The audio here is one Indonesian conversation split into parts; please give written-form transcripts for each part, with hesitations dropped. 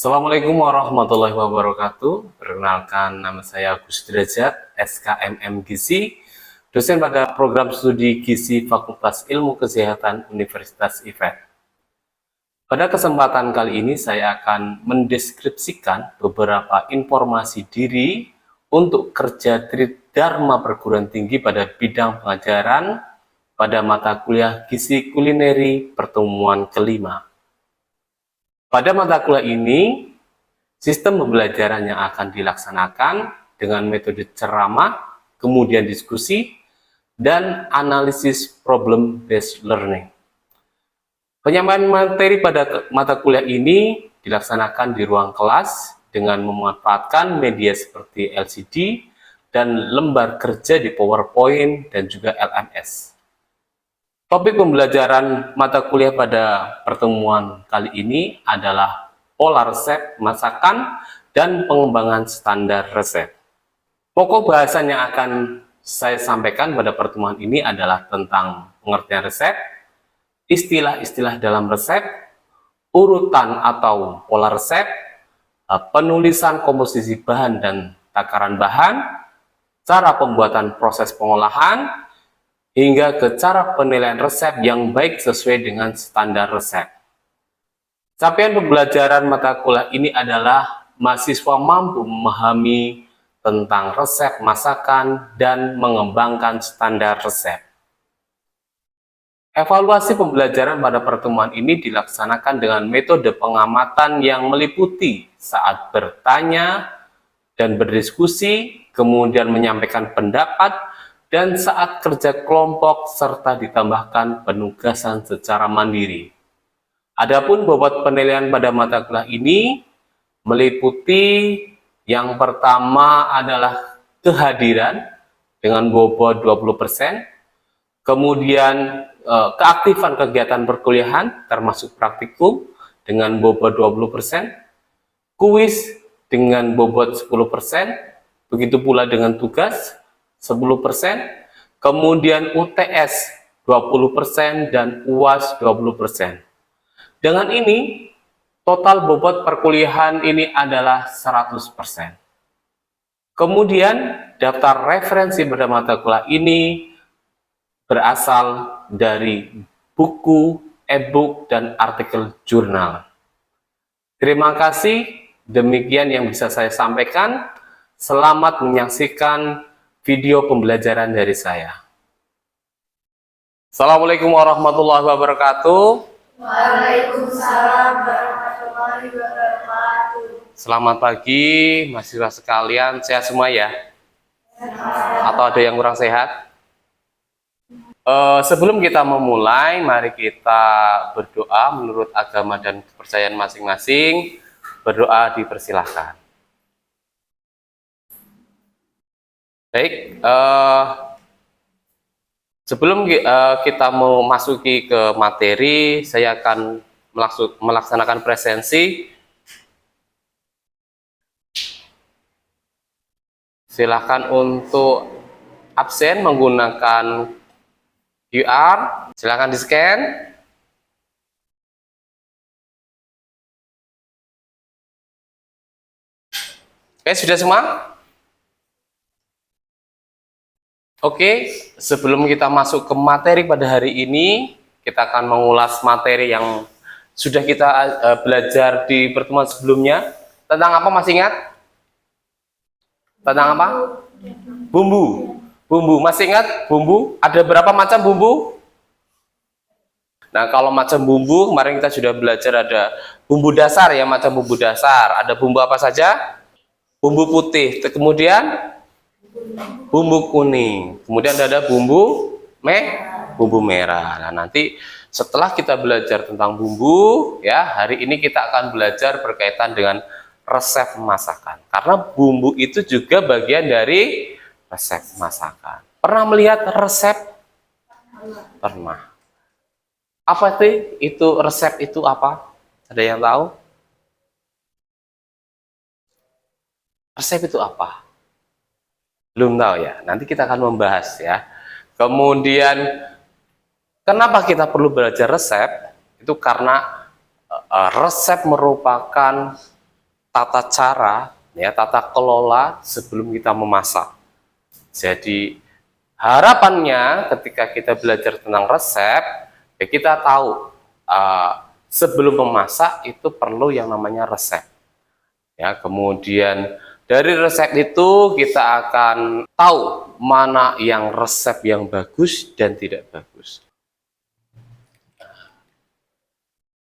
Assalamualaikum warahmatullahi wabarakatuh. Perkenalkan, nama saya Agus Derajat, SKMM Gizi, dosen pada program studi Gizi Fakultas Ilmu Kesehatan Universitas IFET. Pada kesempatan kali ini saya akan mendeskripsikan beberapa informasi diri untuk kerja Tridharma Perguruan Tinggi pada bidang pengajaran pada mata kuliah Gizi Kulineri pertemuan kelima. Pada mata kuliah ini, sistem pembelajaran yang akan dilaksanakan dengan metode ceramah, kemudian diskusi, dan analisis problem-based learning. Penyampaian materi pada mata kuliah ini dilaksanakan di ruang kelas dengan memanfaatkan media seperti LCD dan lembar kerja di PowerPoint dan juga LMS. Topik pembelajaran mata kuliah pada pertemuan kali ini adalah pola resep masakan dan pengembangan standar resep. Pokok bahasan yang akan saya sampaikan pada pertemuan ini adalah tentang pengertian resep, istilah-istilah dalam resep, urutan atau pola resep, penulisan komposisi bahan dan takaran bahan, cara pembuatan proses pengolahan, hingga ke cara penilaian resep yang baik sesuai dengan standar resep. Capaian pembelajaran mata kuliah ini adalah mahasiswa mampu memahami tentang resep masakan dan mengembangkan standar resep. Evaluasi pembelajaran pada pertemuan ini dilaksanakan dengan metode pengamatan yang meliputi saat bertanya dan berdiskusi, kemudian menyampaikan pendapat, dan saat kerja kelompok serta ditambahkan penugasan secara mandiri. Adapun bobot penilaian pada mata kuliah ini meliputi yang pertama adalah kehadiran dengan bobot 20%, kemudian keaktifan kegiatan perkuliahan termasuk praktikum dengan bobot 20%, kuis dengan bobot 10%, begitu pula dengan tugas 10%, kemudian UTS 20% dan UAS 20%. Dengan ini, total bobot perkuliahan ini adalah 100%. Kemudian, daftar referensi pada mata kuliah ini berasal dari buku, e-book, dan artikel jurnal. Terima kasih, demikian yang bisa saya sampaikan. Selamat menyaksikan video pembelajaran dari saya. Assalamualaikum warahmatullahi wabarakatuh. Waalaikumsalam warahmatullahi wabarakatuh. Selamat pagi mahasiswa sekalian, sehat semua ya? Atau ada yang kurang sehat? Sebelum kita memulai, mari kita berdoa menurut agama dan kepercayaan masing-masing. Berdoa dipersilahkan. Baik, sebelum kita mau masuki ke materi, saya akan melaksanakan presensi. Silakan untuk absen menggunakan QR, silakan di-scan. Oke, sudah semua? Oke, sebelum kita masuk ke materi pada hari ini, kita akan mengulas materi yang sudah kita belajar di pertemuan sebelumnya. Tentang apa, masih ingat? Tentang apa? Bumbu. Bumbu, masih ingat bumbu? Ada berapa macam bumbu? Nah, kalau macam bumbu, kemarin kita sudah belajar ada bumbu dasar ya, macam bumbu dasar. Ada bumbu apa saja? Bumbu putih, kemudian bumbu kuning, kemudian ada bumbu merah. Nah, nanti setelah kita belajar tentang bumbu ya, hari ini kita akan belajar berkaitan dengan resep masakan, karena bumbu itu juga bagian dari resep masakan. Pernah melihat resep? Pernah. Apa itu resep itu apa? Ada yang tahu? Resep itu apa? Belum tahu ya, nanti kita akan membahas ya. Kemudian kenapa kita perlu belajar resep? Itu karena resep merupakan tata cara, ya, tata kelola sebelum kita memasak. Jadi harapannya ketika kita belajar tentang resep, ya kita tahu sebelum memasak itu perlu yang namanya resep. Ya, kemudian dari resep itu kita akan tahu mana yang resep yang bagus dan tidak bagus.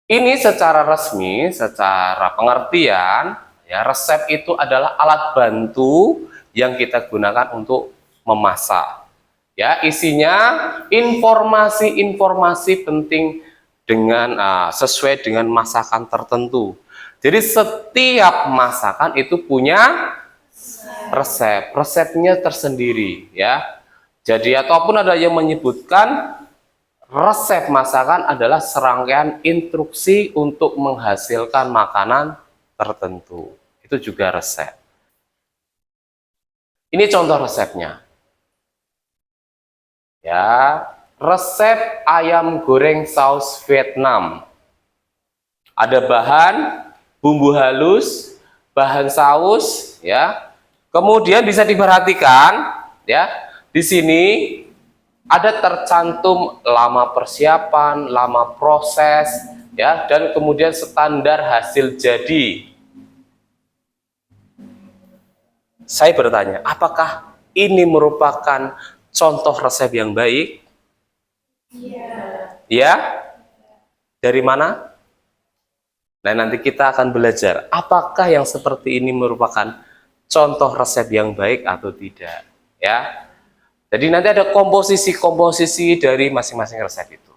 Ini secara resmi, secara pengertian, ya, resep itu adalah alat bantu yang kita gunakan untuk memasak. Ya, isinya informasi-informasi penting dengan sesuai dengan masakan tertentu. Jadi setiap masakan itu punya resep, resepnya tersendiri, ya. Jadi ataupun ada yang menyebutkan resep masakan adalah serangkaian instruksi untuk menghasilkan makanan tertentu. Itu juga resep. Ini contoh resepnya. Ya, resep ayam goreng saus Vietnam. Ada bahan bumbu halus, bahan saus, ya. Kemudian bisa diperhatikan, ya. Di sini ada tercantum lama persiapan, lama proses, ya, dan kemudian standar hasil jadi. Saya bertanya, apakah ini merupakan contoh resep yang baik? Iya. Ya? Dari mana? Nah, nanti kita akan belajar apakah yang seperti ini merupakan contoh resep yang baik atau tidak, ya. Jadi nanti ada komposisi-komposisi dari masing-masing resep itu.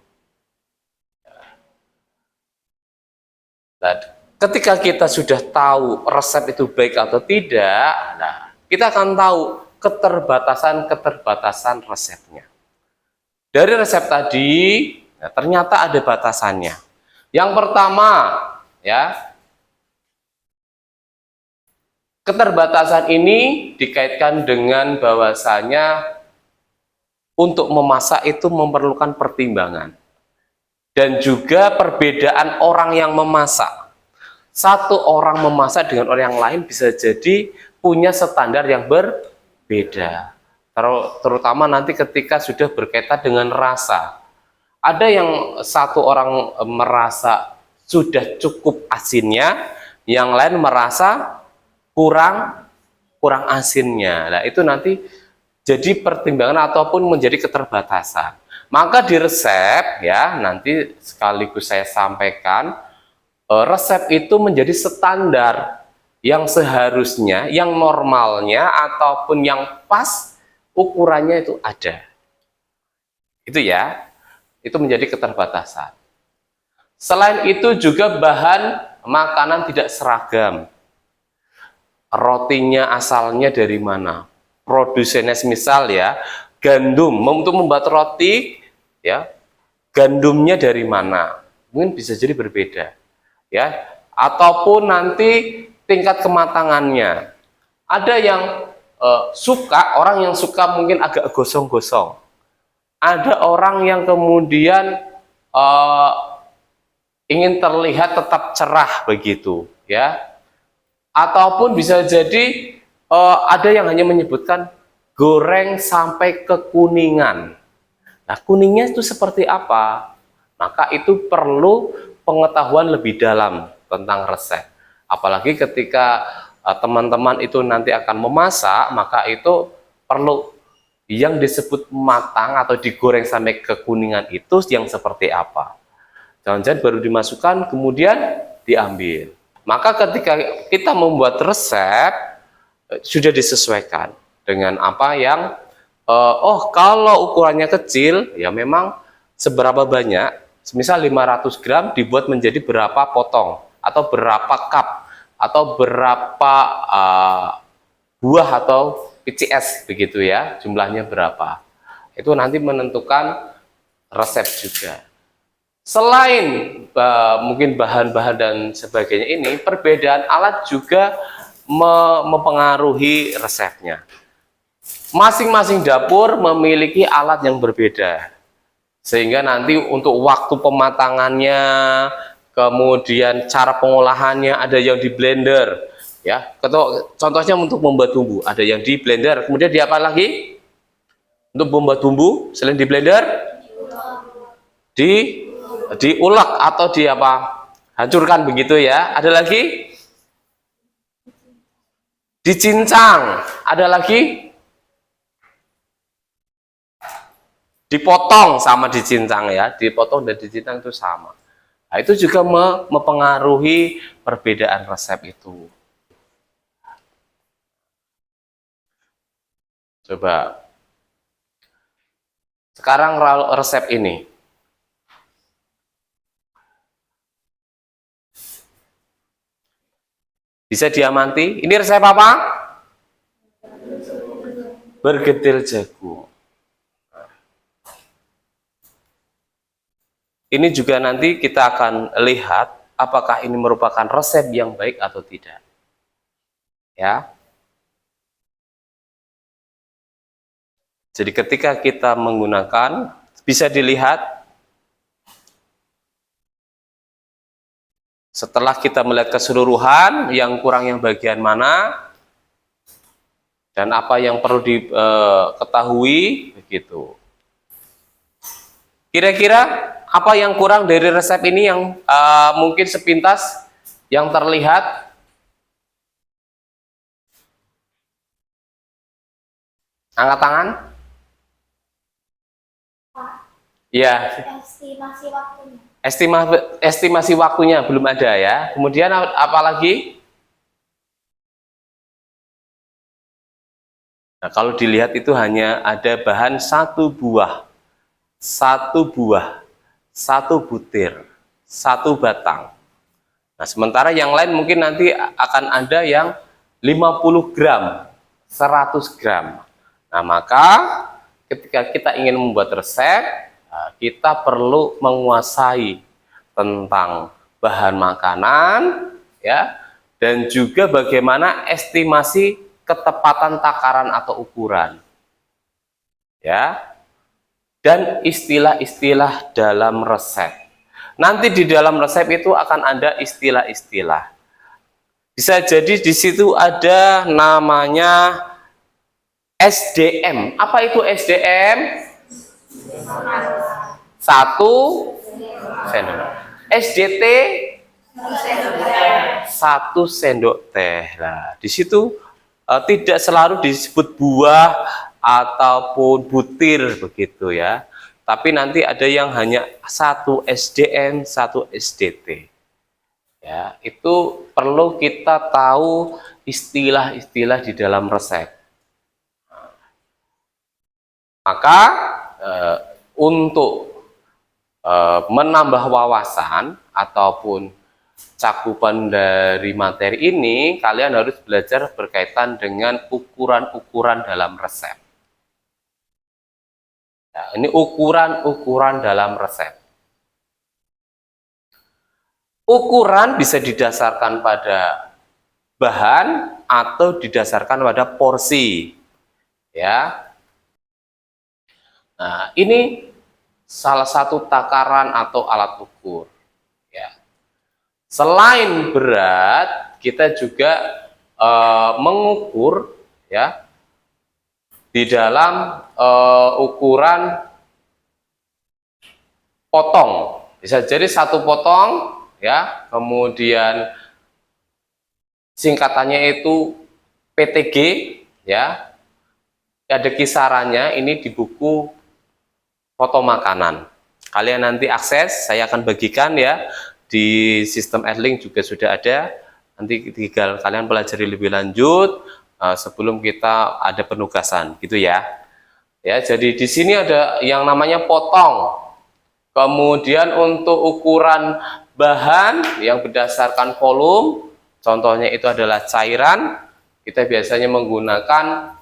Nah, ketika kita sudah tahu resep itu baik atau tidak, nah, kita akan tahu keterbatasan-keterbatasan resepnya. Dari resep tadi, nah, ternyata ada batasannya. Yang pertama, ya, keterbatasan ini dikaitkan dengan bahwasanya untuk memasak itu memerlukan pertimbangan dan juga perbedaan orang yang memasak. Satu orang memasak dengan orang yang lain bisa jadi punya standar yang berbeda. Terutama nanti ketika sudah berkaitan dengan rasa. Ada yang satu orang merasa sudah cukup asinnya, yang lain merasa kurang asinnya. Nah, itu nanti jadi pertimbangan ataupun menjadi keterbatasan. Maka di resep, ya, nanti sekaligus saya sampaikan, resep itu menjadi standar yang seharusnya, yang normalnya ataupun yang pas ukurannya itu ada. Itu ya, itu menjadi keterbatasan. Selain itu juga bahan makanan tidak seragam. Rotinya asalnya dari mana? Produsennya misal, ya, gandum untuk membuat roti, ya, gandumnya dari mana? Mungkin bisa jadi berbeda, ya. Ataupun nanti tingkat kematangannya. Ada yang orang yang suka mungkin agak gosong-gosong. Ada orang yang kemudian ingin terlihat tetap cerah begitu, ya. Ataupun bisa jadi ada yang hanya menyebutkan goreng sampai kekuningan. Nah, kuningnya itu seperti apa? Maka itu perlu pengetahuan lebih dalam tentang resep. Apalagi ketika teman-teman itu nanti akan memasak, maka itu perlu yang disebut matang atau digoreng sampai kekuningan itu yang seperti apa. Jangan-jangan baru dimasukkan kemudian diambil. Maka ketika kita membuat resep, sudah disesuaikan dengan apa yang kalau ukurannya kecil, ya memang seberapa banyak, misal 500 gram dibuat menjadi berapa potong atau berapa cup atau berapa buah atau PCS begitu, ya, jumlahnya berapa, itu nanti menentukan resep juga. Selain mungkin bahan-bahan dan sebagainya ini, perbedaan alat juga mempengaruhi resepnya. Masing-masing dapur memiliki alat yang berbeda, sehingga nanti untuk waktu pematangannya, kemudian cara pengolahannya, ada yang di blender, Ya, contohnya untuk membuat bumbu, ada yang di blender, kemudian di apa lagi? Untuk membuat bumbu, selain di blender, di diulek atau di apa? Hancurkan begitu ya. Ada lagi? Dicincang. Ada lagi? Dipotong sama dicincang ya. Dipotong dan dicincang itu sama. Nah, itu juga mempengaruhi perbedaan resep itu. Coba sekarang resep ini. Bisa diamati. Ini resep apa? Bergedil jagung. Ini juga nanti kita akan lihat apakah ini merupakan resep yang baik atau tidak. Ya. Jadi ketika kita menggunakan, bisa dilihat setelah kita melihat keseluruhan, yang kurang yang bagian mana, dan apa yang perlu diketahui, begitu. Kira-kira apa yang kurang dari resep ini yang mungkin sepintas yang terlihat? Angkat tangan. Ya. Estimasi waktunya. Estimasi waktunya belum ada ya. Kemudian apa lagi? Nah, kalau dilihat itu hanya ada bahan satu buah, satu butir, satu batang. Nah, sementara yang lain mungkin nanti akan ada yang 50 gram, 100 gram. Nah, maka ketika kita ingin membuat resep, kita perlu menguasai tentang bahan makanan, ya, dan juga bagaimana estimasi ketepatan takaran atau ukuran, ya, dan istilah-istilah dalam resep. Nanti di dalam resep itu akan ada istilah-istilah. Bisa jadi di situ ada namanya SDM. Apa itu SDM? Satu sendok. SDT satu sendok teh. Nah, di situ tidak selalu disebut buah ataupun butir begitu ya. Tapi nanti ada yang hanya satu SDM, satu SDT. Ya, itu perlu kita tahu istilah-istilah di dalam resep. Maka untuk menambah wawasan ataupun cakupan dari materi ini, kalian harus belajar berkaitan dengan ukuran-ukuran dalam resep. Ya, ini ukuran-ukuran dalam resep. Ukuran bisa didasarkan pada bahan atau didasarkan pada porsi. Ya. Nah, ini salah satu takaran atau alat ukur. Ya. Selain berat, kita juga mengukur ya di dalam ukuran potong. Bisa jadi satu potong ya, kemudian singkatannya itu PTG ya. Ada kisarannya ini di buku foto makanan. Kalian nanti akses, saya akan bagikan ya di sistem Adlink juga sudah ada. Nanti tinggal kalian pelajari lebih lanjut sebelum kita ada penugasan, gitu ya. Ya, jadi di sini ada yang namanya potong. Kemudian untuk ukuran bahan yang berdasarkan volume, contohnya itu adalah cairan. Kita biasanya menggunakan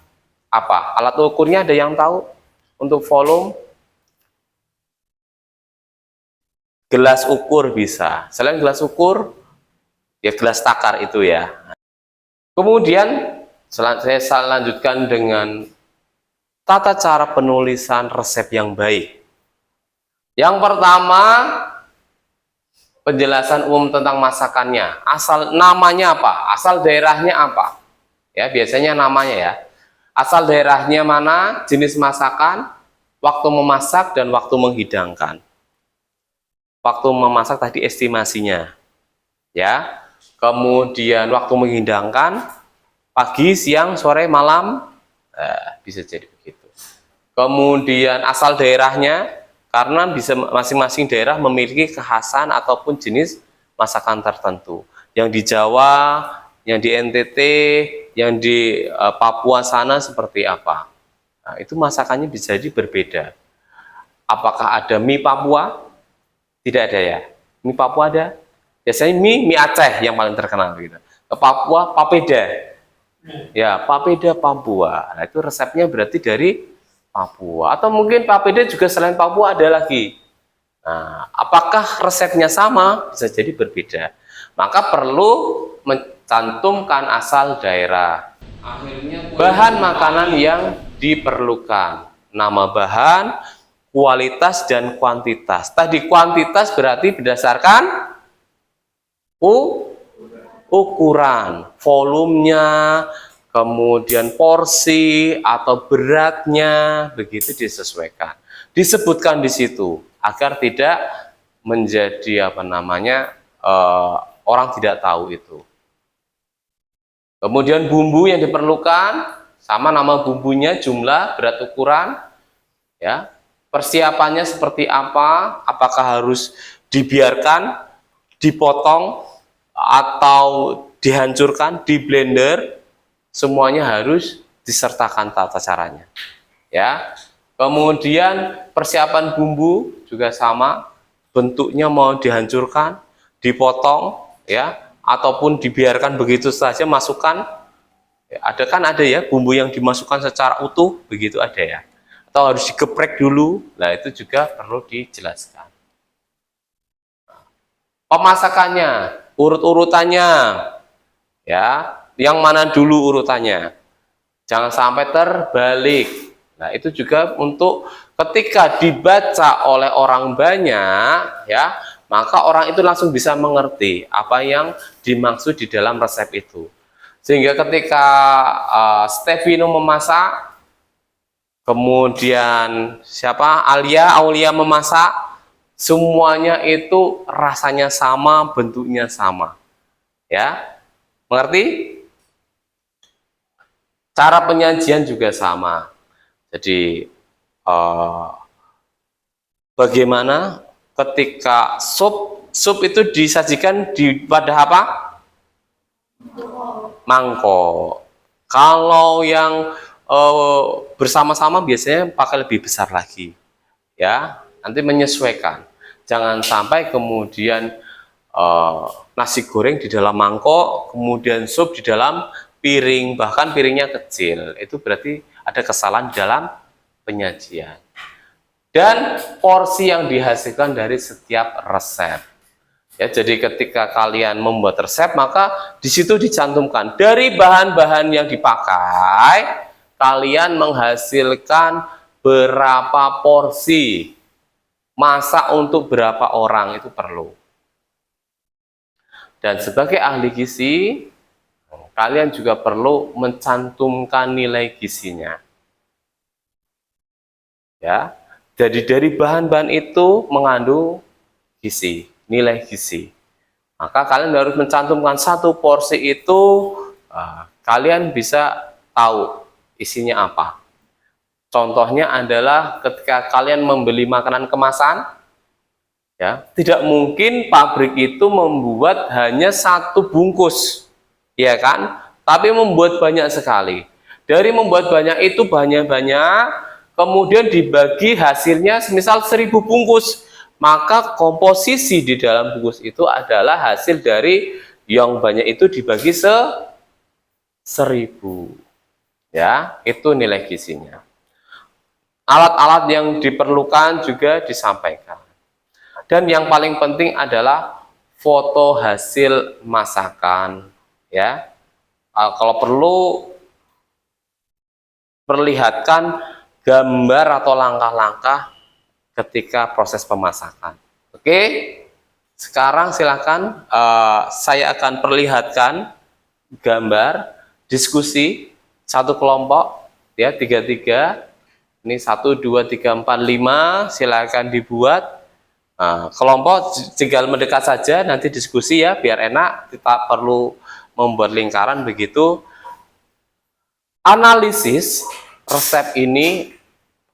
apa? Alat ukurnya ada yang tahu? Untuk volume? Gelas ukur bisa. Selain gelas ukur, ya gelas takar itu ya. Kemudian saya lanjutkan dengan tata cara penulisan resep yang baik. Yang pertama, penjelasan umum tentang masakannya. Asal namanya apa? Asal daerahnya apa? Ya, biasanya namanya ya. Asal daerahnya mana, jenis masakan, waktu memasak dan waktu menghidangkan. Waktu memasak tadi estimasinya, ya. Kemudian waktu menghidangkan pagi, siang, sore, malam, bisa jadi begitu. Kemudian asal daerahnya, karena bisa masing-masing daerah memiliki kekhasan ataupun jenis masakan tertentu. Yang di Jawa, yang di NTT, yang di Papua sana seperti apa. Nah, itu masakannya bisa jadi berbeda. Apakah ada mie Papua? Tidak ada ya. Mie Papua ada. Biasanya mie Aceh yang paling terkenal gitu. Ke Papua, papeda. Ya, papeda Papua. Nah, itu resepnya berarti dari Papua. Atau mungkin papeda juga selain Papua ada lagi. Nah, apakah resepnya sama? Bisa jadi berbeda. Maka perlu mencantumkan asal daerah. Bahan makanan yang diperlukan. Nama bahan, kualitas, dan kuantitas. Tadi kuantitas berarti berdasarkan ukuran, volumenya, kemudian porsi atau beratnya, begitu disesuaikan. Disebutkan di situ agar tidak menjadi orang tidak tahu itu. Kemudian bumbu yang diperlukan sama nama bumbunya, jumlah, berat ukuran, ya. Persiapannya seperti apa? Apakah harus dibiarkan, dipotong, atau dihancurkan, di blender? Semuanya harus disertakan tata caranya, ya. Kemudian persiapan bumbu juga sama, bentuknya mau dihancurkan, dipotong, ya, ataupun dibiarkan begitu saja. Masukkan, ya, ada ya bumbu yang dimasukkan secara utuh, begitu ada ya, atau harus digeprek dulu. Nah, itu juga perlu dijelaskan. Pemasakannya, urut-urutannya, ya, yang mana dulu urutannya, jangan sampai terbalik. Nah, itu juga untuk ketika dibaca oleh orang banyak, ya, maka orang itu langsung bisa mengerti apa yang dimaksud di dalam resep itu. Sehingga ketika Stefino memasak, kemudian Aulia memasak, semuanya itu rasanya sama, bentuknya sama, ya. Mengerti? Cara penyajian juga sama. Jadi bagaimana ketika sup itu disajikan di wadah apa? Mangkok. Kalau yang bersama-sama biasanya pakai lebih besar lagi, ya. Nanti menyesuaikan. Jangan sampai kemudian nasi goreng di dalam mangkok, kemudian sup di dalam piring, bahkan piringnya kecil. Itu berarti ada kesalahan dalam penyajian. Dan porsi yang dihasilkan dari setiap resep. Ya, jadi ketika kalian membuat resep, maka di situ dicantumkan dari bahan-bahan yang dipakai, kalian menghasilkan berapa porsi, masak untuk berapa orang, itu perlu. Dan sebagai ahli gizi, kalian juga perlu mencantumkan nilai gizinya. Ya, jadi dari bahan-bahan itu mengandung gizi, nilai gizi. Maka kalian harus mencantumkan satu porsi itu, kalian bisa tahu isinya apa. Contohnya adalah ketika kalian membeli makanan kemasan, ya, tidak mungkin pabrik itu membuat hanya satu bungkus, ya kan? Tapi membuat banyak sekali. Dari membuat banyak itu banyak-banyak, kemudian dibagi hasilnya semisal 1000 bungkus, maka komposisi di dalam bungkus itu adalah hasil dari yang banyak itu dibagi 1000. Ya, itu nilai gizinya. Alat-alat yang diperlukan juga disampaikan. Dan yang paling penting adalah foto hasil masakan, ya. Kalau perlu perlihatkan gambar atau langkah-langkah ketika proses pemasakan. Oke? Sekarang silakan saya akan perlihatkan gambar diskusi satu kelompok ya, 3-3. Ini 1 2 3 4 5, silakan dibuat. Kelompok tinggal mendekat saja, nanti diskusi ya biar enak. Kita perlu membuat lingkaran begitu. Analisis resep ini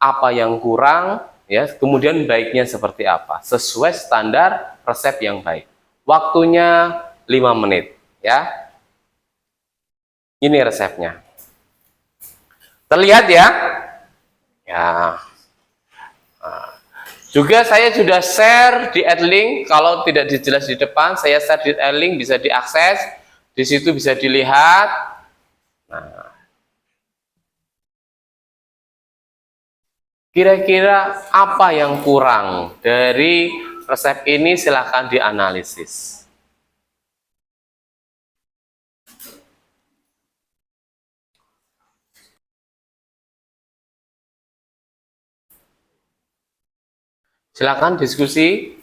apa yang kurang ya, kemudian baiknya seperti apa sesuai standar resep yang baik. Waktunya 5 menit ya. Ini resepnya. Terlihat ya? Ya. Juga saya sudah share di Adlink, kalau tidak dijelas di depan, saya share di Adlink, bisa diakses, di situ bisa dilihat. Nah, kira-kira apa yang kurang dari resep ini, silahkan dianalisis. Silakan diskusi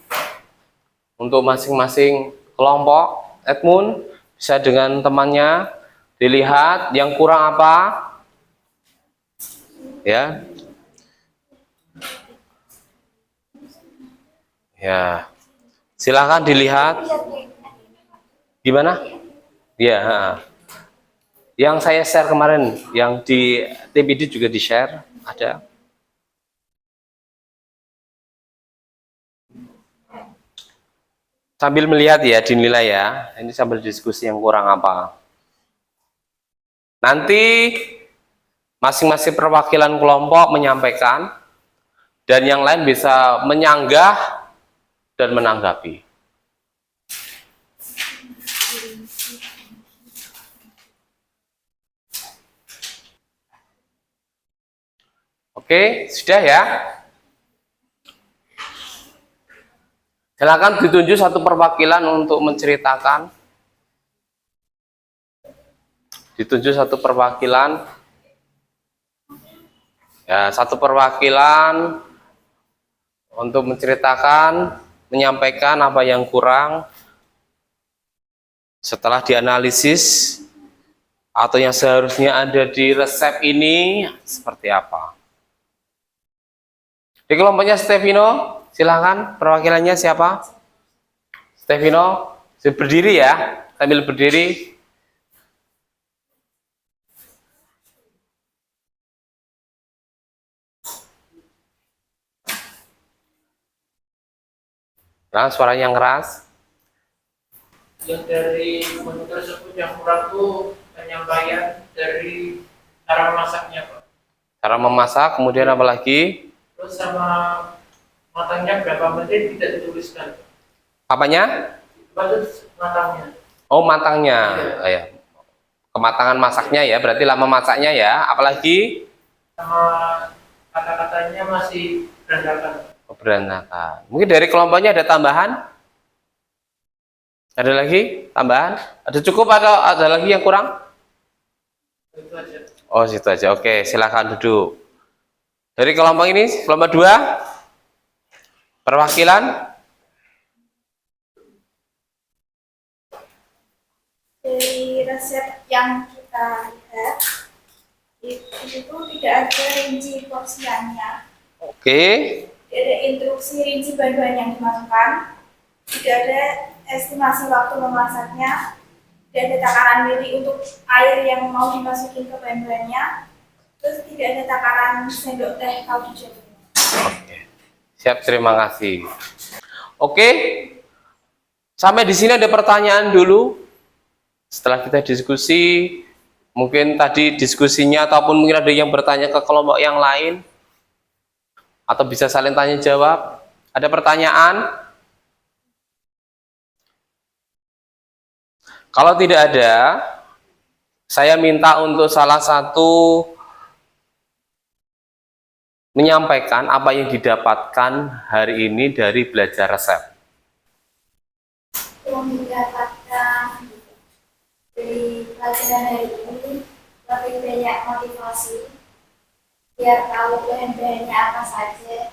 untuk masing-masing kelompok. Edmund bisa dengan temannya dilihat yang kurang apa ya. Ya, silakan dilihat. Gimana? Ya, yang saya share kemarin, yang di TPD juga di share, ada. Sambil melihat ya, dinilai ya. Ini sambil diskusi yang kurang apa. Nanti masing-masing perwakilan kelompok menyampaikan, dan yang lain bisa menyanggah dan menanggapi. Oke, sudah ya. Silakan ditunjuk satu perwakilan untuk menceritakan. Ditunjuk satu perwakilan. Ya, satu perwakilan untuk menceritakan, menyampaikan apa yang kurang setelah dianalisis atau yang seharusnya ada di resep ini seperti apa. Di kelompoknya Stefino, silahkan perwakilannya siapa? Stefino, berdiri ya, sambil berdiri. Nah, suaranya yang keras. Yang dari menu tersebut yang kurang tuh penyampaian dari cara memasaknya, Pak. Cara memasak, kemudian apa lagi? Terus sama matangnya berapa menit tidak dituliskan. Apanya? Bagus matangnya. Oh, matangnya. Ya. Kematangan masaknya ya, berarti lama masaknya ya. Apalagi? Sama kata-katanya masih berantakan. Oh, berantakan. Mungkin dari kelompoknya ada tambahan? Ada lagi tambahan? Ada cukup atau ada lagi yang kurang? Itu aja. Oh, situ aja. Oke, silakan duduk. Dari kelompok ini, kelompok 2, perwakilan. Dari resep yang kita lihat, itu tidak ada rinci porsiannya. Oke. Tidak ada instruksi rinci bahan-bahan yang dimasukkan. Tidak ada estimasi waktu memasaknya. Tidak ada takaran mili untuk air yang mau dimasukin ke bahan-bahannya. Terus tidak ada takaran sendok teh kaldu jagung. Oke. Siap, terima kasih. Oke. Sampai di sini ada pertanyaan dulu. Setelah kita diskusi, mungkin tadi diskusinya ataupun mungkin ada yang bertanya ke kelompok yang lain, atau bisa saling tanya jawab. Ada pertanyaan? Kalau tidak ada, saya minta untuk salah satu menyampaikan apa yang didapatkan hari ini dari belajar resep. Mendapatkan dari pelajaran hari ini lebih banyak motivasi biar tahu bahan-bahannya apa saja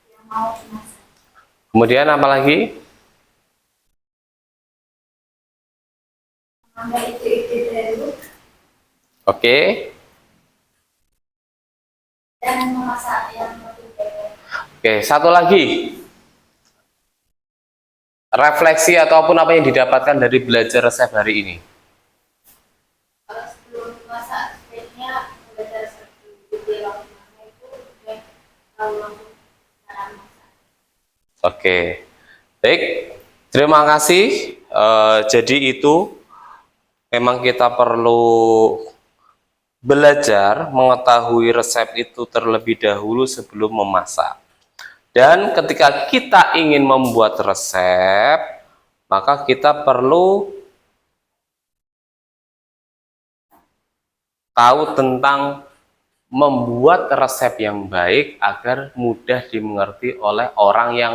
yang mau dimasak. Kemudian apa lagi? mengambil ide-ide baru Oke. dan memasak yang lebih baik. Oke, satu lagi. Refleksi ataupun apa yang didapatkan dari belajar resep hari ini. Kalau sebelum masak sebaiknya belajar strategi waktu masak itu dan tahu langsung cara masak. Oke. Baik. Terima kasih. Jadi itu memang kita perlu belajar mengetahui resep itu terlebih dahulu sebelum memasak. Dan ketika kita ingin membuat resep, maka kita perlu tahu tentang membuat resep yang baik agar mudah dimengerti oleh orang yang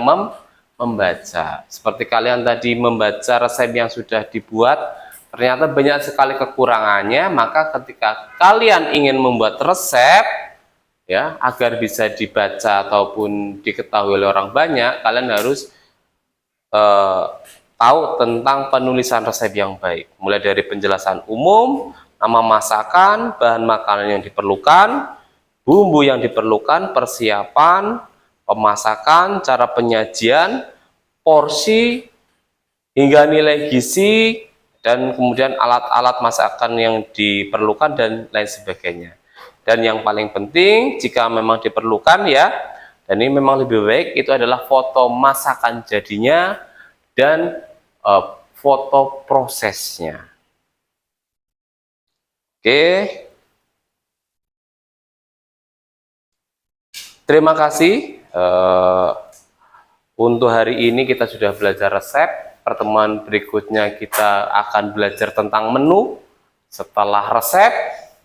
membaca. Seperti kalian tadi membaca resep yang sudah dibuat, ternyata banyak sekali kekurangannya, maka ketika kalian ingin membuat resep, ya, agar bisa dibaca ataupun diketahui oleh orang banyak, kalian harus tahu tentang penulisan resep yang baik, mulai dari penjelasan umum, nama masakan, bahan makanan yang diperlukan, bumbu yang diperlukan, persiapan, pemasakan, cara penyajian, porsi, hingga nilai gizi, dan kemudian alat-alat masakan yang diperlukan dan lain sebagainya. Dan yang paling penting, jika memang diperlukan ya, dan ini memang lebih baik, itu adalah foto masakan jadinya dan foto prosesnya. Oke. Terima kasih. Untuk hari ini kita sudah belajar resep. Pertemuan berikutnya kita akan belajar tentang menu. Setelah resep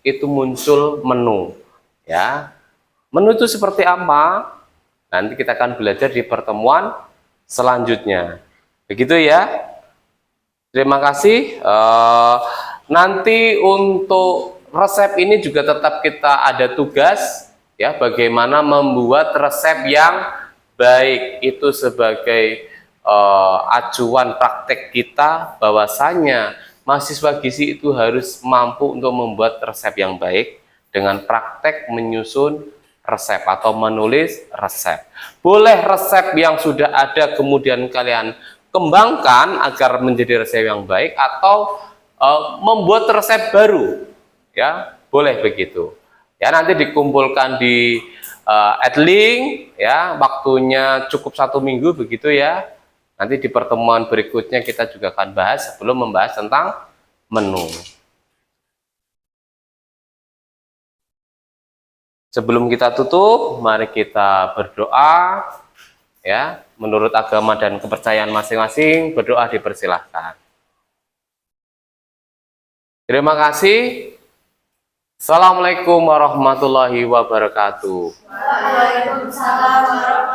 itu muncul menu. Ya, menu itu seperti apa? Nanti kita akan belajar di pertemuan selanjutnya. Begitu ya. Terima kasih. Nanti untuk resep ini juga tetap kita ada tugas, ya, bagaimana membuat resep yang baik. Itu sebagai acuan praktek kita bahwasanya mahasiswa gizi itu harus mampu untuk membuat resep yang baik dengan praktek menyusun resep atau menulis resep. Boleh resep yang sudah ada kemudian kalian kembangkan agar menjadi resep yang baik, atau membuat resep baru, ya, boleh begitu. Ya, nanti dikumpulkan di adlink, ya, waktunya cukup 1 minggu begitu ya. Nanti di pertemuan berikutnya kita juga akan bahas sebelum membahas tentang menu. Sebelum kita tutup, mari kita berdoa, ya. Menurut agama dan kepercayaan masing-masing, berdoa dipersilahkan. Terima kasih. Assalamualaikum warahmatullahi wabarakatuh. Waalaikumsalam warahmatullahi wabarakatuh.